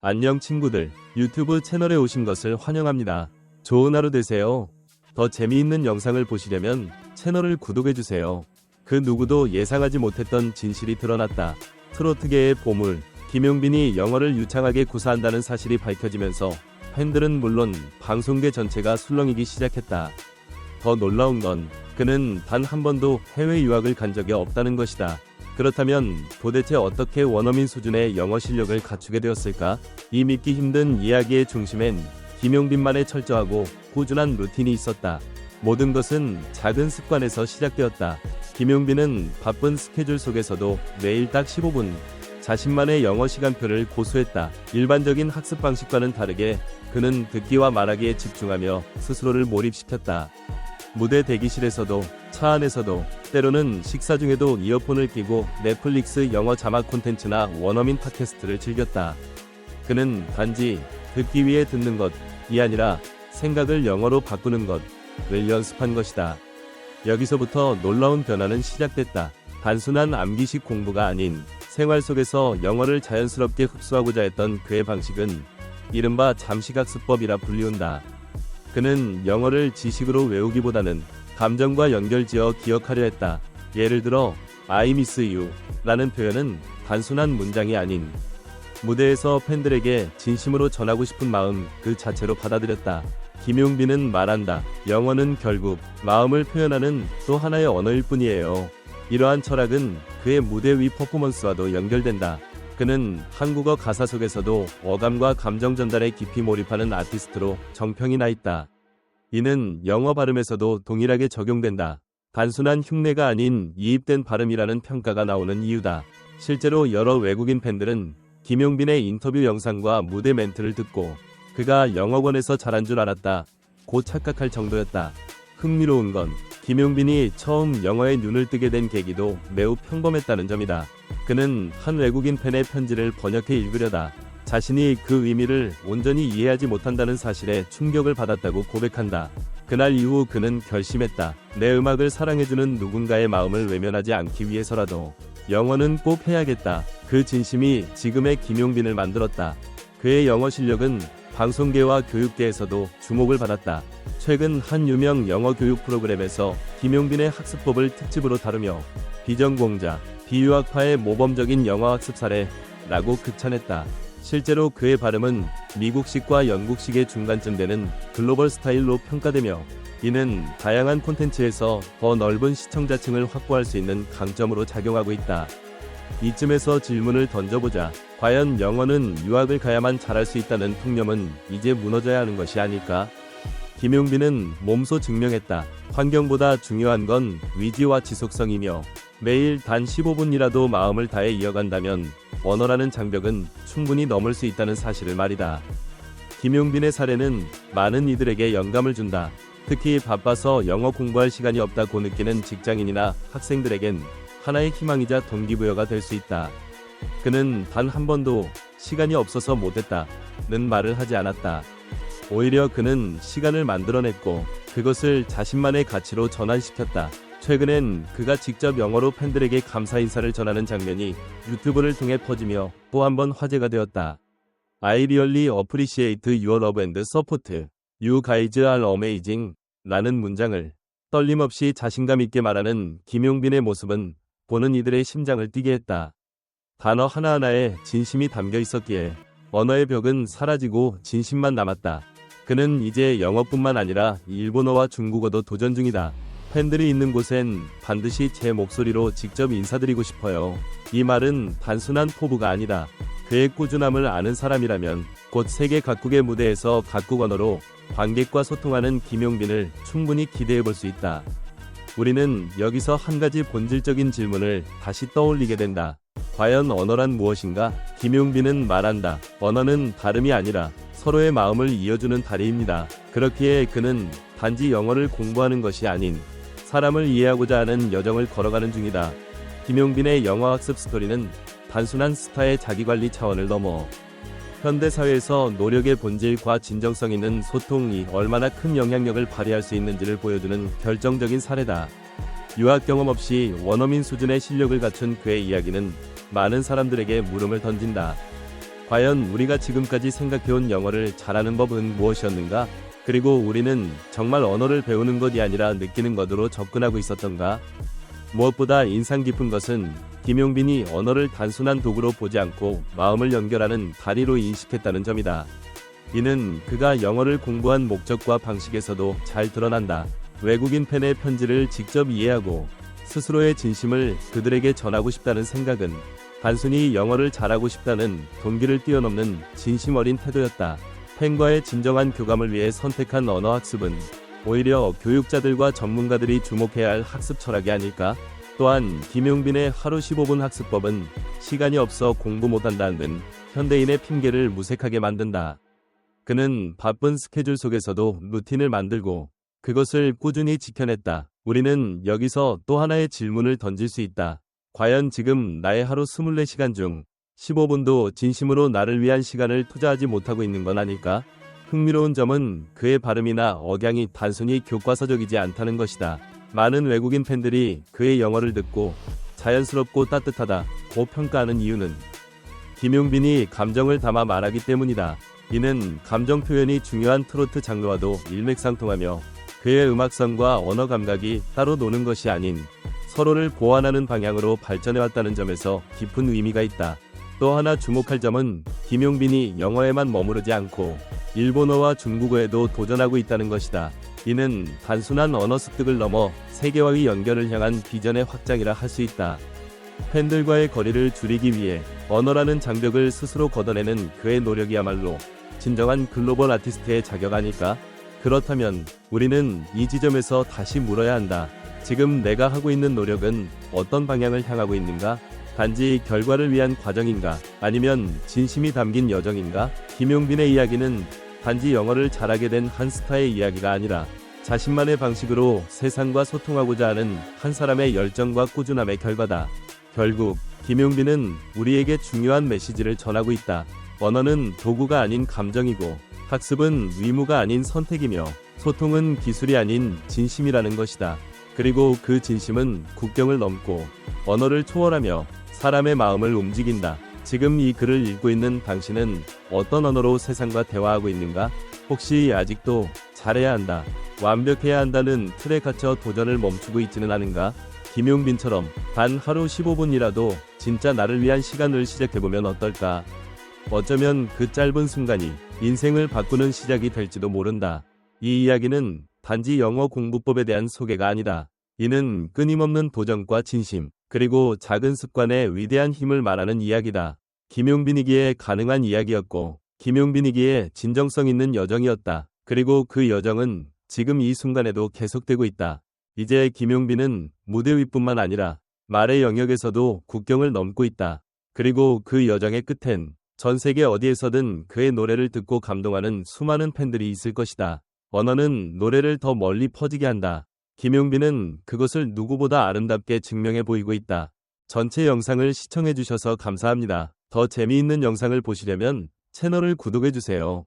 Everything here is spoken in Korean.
안녕 친구들, 유튜브 채널에 오신 것을 환영합니다. 좋은 하루 되세요. 더 재미있는 영상을 보시려면 채널을 구독해주세요. 그 누구도 예상하지 못했던 진실이 드러났다. 트로트계의 보물, 김용빈이 영어를 유창하게 구사한다는 사실이 밝혀지면서 팬들은 물론 방송계 전체가 술렁이기 시작했다. 더 놀라운 건 그는 단 한 번도 해외 유학을 간 적이 없다는 것이다. 그렇다면 도대체 어떻게 원어민 수준의 영어 실력을 갖추게 되었을까? 이 믿기 힘든 이야기의 중심엔 김용빈만의 철저하고 꾸준한 루틴이 있었다. 모든 것은 작은 습관에서 시작되었다. 김용빈은 바쁜 스케줄 속에서도 매일 딱 15분 자신만의 영어 시간표를 고수했다. 일반적인 학습 방식과는 다르게 그는 듣기와 말하기에 집중하며 스스로를 몰입시켰다. 무대 대기실에서도, 차 안에서도, 때로는 식사 중에도 이어폰을 끼고 넷플릭스 영어 자막 콘텐츠나 원어민 팟캐스트를 즐겼다. 그는 단지 듣기 위해 듣는 것이 아니라 생각을 영어로 바꾸는 것을 연습한 것이다. 여기서부터 놀라운 변화는 시작됐다. 단순한 암기식 공부가 아닌 생활 속에서 영어를 자연스럽게 흡수하고자 했던 그의 방식은 이른바 잠식학습법이라 불리운다. 그는 영어를 지식으로 외우기보다는 감정과 연결지어 기억하려 했다. 예를 들어 I miss you 라는 표현은 단순한 문장이 아닌 무대에서 팬들에게 진심으로 전하고 싶은 마음 그 자체로 받아들였다. 김용빈은 말한다. 영어는 결국 마음을 표현하는 또 하나의 언어일 뿐이에요. 이러한 철학은 그의 무대 위 퍼포먼스와도 연결된다. 그는 한국어 가사 속에서도 어감과 감정 전달에 깊이 몰입하는 아티스트로 정평이 나 있다. 이는 영어 발음에서도 동일하게 적용된다. 단순한 흉내가 아닌 이입된 발음이라는 평가가 나오는 이유다. 실제로 여러 외국인 팬들은 김용빈의 인터뷰 영상과 무대 멘트를 듣고 그가 영어권에서 잘한 줄 알았다 고 착각할 정도였다. 흥미로운 건 김용빈이 처음 영어에 눈을 뜨게 된 계기도 매우 평범했다는 점이다. 그는 한 외국인 팬의 편지를 번역해 읽으려다 자신이 그 의미를 온전히 이해하지 못한다는 사실에 충격을 받았다고 고백한다. 그날 이후 그는 결심했다. 내 음악을 사랑해주는 누군가의 마음을 외면하지 않기 위해서라도 영어는 꼭 해야겠다. 그 진심이 지금의 김용빈을 만들었다. 그의 영어 실력은 방송계와 교육계에서도 주목을 받았다. 최근 한 유명 영어 교육 프로그램에서 김용빈의 학습법을 특집으로 다루며 비전공자, 비유학파의 모범적인 영어 학습 사례라고 극찬했다. 실제로 그의 발음은 미국식과 영국식의 중간쯤 되는 글로벌 스타일로 평가되며 이는 다양한 콘텐츠에서 더 넓은 시청자층을 확보할 수 있는 강점으로 작용하고 있다. 이쯤에서 질문을 던져보자. 과연 영어는 유학을 가야만 잘할 수 있다는 통념은 이제 무너져야 하는 것이 아닐까? 김용빈은 몸소 증명했다. 환경보다 중요한 건 위지와 지속성이며 매일 단 15분이라도 마음을 다해 이어간다면 언어라는 장벽은 충분히 넘을 수 있다는 사실을 말이다. 김용빈의 사례는 많은 이들에게 영감을 준다. 특히 바빠서 영어 공부할 시간이 없다고 느끼는 직장인이나 학생들에겐 하나의 희망이자 동기부여가 될 수 있다. 그는 단 한 번도 시간이 없어서 못했다는 말을 하지 않았다. 오히려 그는 시간을 만들어냈고 그것을 자신만의 가치로 전환시켰다. 최근엔 그가 직접 영어로 팬들에게 감사 인사를 전하는 장면이 유튜브를 통해 퍼지며 또 한 번 화제가 되었다. I really appreciate your love and support. You guys are amazing. 라는 문장을 떨림없이 자신감 있게 말하는 김용빈의 모습은 보는 이들의 심장을 뛰게 했다. 단어 하나하나에 진심이 담겨 있었기에 언어의 벽은 사라지고 진심만 남았다. 그는 이제 영어뿐만 아니라 일본어와 중국어도 도전 중이다. 팬들이 있는 곳엔 반드시 제 목소리로 직접 인사드리고 싶어요. 이 말은 단순한 포부가 아니다. 그의 꾸준함을 아는 사람이라면 곧 세계 각국의 무대에서 각국 언어로 관객과 소통하는 김용빈을 충분히 기대해볼 수 있다. 우리는 여기서 한 가지 본질적인 질문을 다시 떠올리게 된다. 과연 언어란 무엇인가? 김용빈은 말한다. 언어는 발음이 아니라 서로의 마음을 이어주는 다리입니다. 그렇기에 그는 단지 영어를 공부하는 것이 아닌 사람을 이해하고자 하는 여정을 걸어가는 중이다. 김용빈의 영어 학습 스토리는 단순한 스타의 자기관리 차원을 넘어 현대사회에서 노력의 본질과 진정성 있는 소통이 얼마나 큰 영향력을 발휘할 수 있는지를 보여주는 결정적인 사례다. 유학 경험 없이 원어민 수준의 실력을 갖춘 그의 이야기는 많은 사람들에게 물음을 던진다. 과연 우리가 지금까지 생각해온 영어를 잘하는 법은 무엇이었는가? 그리고 우리는 정말 언어를 배우는 것이 아니라 느끼는 것으로 접근하고 있었던가? 무엇보다 인상 깊은 것은 김용빈이 언어를 단순한 도구로 보지 않고 마음을 연결하는 다리로 인식했다는 점이다. 이는 그가 영어를 공부한 목적과 방식에서도 잘 드러난다. 외국인 팬의 편지를 직접 이해하고 스스로의 진심을 그들에게 전하고 싶다는 생각은 단순히 영어를 잘하고 싶다는 동기를 뛰어넘는 진심 어린 태도였다. 팬과의 진정한 교감을 위해 선택한 언어 학습은 오히려 교육자들과 전문가들이 주목해야 할 학습 철학이 아닐까? 또한 김용빈의 하루 15분 학습법은 시간이 없어 공부 못한다는 현대인의 핑계를 무색하게 만든다. 그는 바쁜 스케줄 속에서도 루틴을 만들고 그것을 꾸준히 지켜냈다. 우리는 여기서 또 하나의 질문을 던질 수 있다. 과연 지금 나의 하루 24시간 중 15분도 진심으로 나를 위한 시간을 투자하지 못하고 있는 건 아닐까? 흥미로운 점은 그의 발음이나 억양이 단순히 교과서적이지 않다는 것이다. 많은 외국인 팬들이 그의 영어를 듣고 자연스럽고 따뜻하다고 평가하는 이유는 김용빈이 감정을 담아 말하기 때문이다. 이는 감정 표현이 중요한 트로트 장르와도 일맥상통하며 그의 음악성과 언어 감각이 따로 노는 것이 아닌 서로를 보완하는 방향으로 발전해왔다는 점에서 깊은 의미가 있다. 또 하나 주목할 점은 김용빈이 영어에만 머무르지 않고 일본어와 중국어에도 도전하고 있다는 것이다. 이는 단순한 언어 습득을 넘어 세계와의 연결을 향한 비전의 확장이라 할 수 있다. 팬들과의 거리를 줄이기 위해 언어라는 장벽을 스스로 걷어내는 그의 노력이야말로 진정한 글로벌 아티스트의 자격 아닐까? 그렇다면 우리는 이 지점에서 다시 물어야 한다. 지금 내가 하고 있는 노력은 어떤 방향을 향하고 있는가? 단지 결과를 위한 과정인가? 아니면 진심이 담긴 여정인가? 김용빈의 이야기는 단지 영어를 잘하게 된 한 스타의 이야기가 아니라 자신만의 방식으로 세상과 소통하고자 하는 한 사람의 열정과 꾸준함의 결과다. 결국 김용빈은 우리에게 중요한 메시지를 전하고 있다. 언어는 도구가 아닌 감정이고 학습은 의무가 아닌 선택이며 소통은 기술이 아닌 진심이라는 것이다. 그리고 그 진심은 국경을 넘고 언어를 초월하며 사람의 마음을 움직인다. 지금 이 글을 읽고 있는 당신은 어떤 언어로 세상과 대화하고 있는가? 혹시 아직도 잘해야 한다, 완벽해야 한다는 틀에 갇혀 도전을 멈추고 있지는 않은가? 김용빈처럼 단 하루 15분이라도 진짜 나를 위한 시간을 시작해보면 어떨까? 어쩌면 그 짧은 순간이 인생을 바꾸는 시작이 될지도 모른다. 이 이야기는 단지 영어 공부법에 대한 소개가 아니다. 이는 끊임없는 도전과 진심, 그리고 작은 습관의 위대한 힘을 말하는 이야기다. 김용빈이기에 가능한 이야기였고, 김용빈이기에 진정성 있는 여정이었다. 그리고 그 여정은 지금 이 순간에도 계속되고 있다. 이제 김용빈은 무대 위뿐만 아니라 말의 영역에서도 국경을 넘고 있다. 그리고 그 여정의 끝엔 전 세계 어디에서든 그의 노래를 듣고 감동하는 수많은 팬들이 있을 것이다. 언어는 노래를 더 멀리 퍼지게 한다. 김용빈은 그것을 누구보다 아름답게 증명해 보이고 있다. 전체 영상을 시청해 주셔서 감사합니다. 더 재미있는 영상을 보시려면 채널을 구독해 주세요.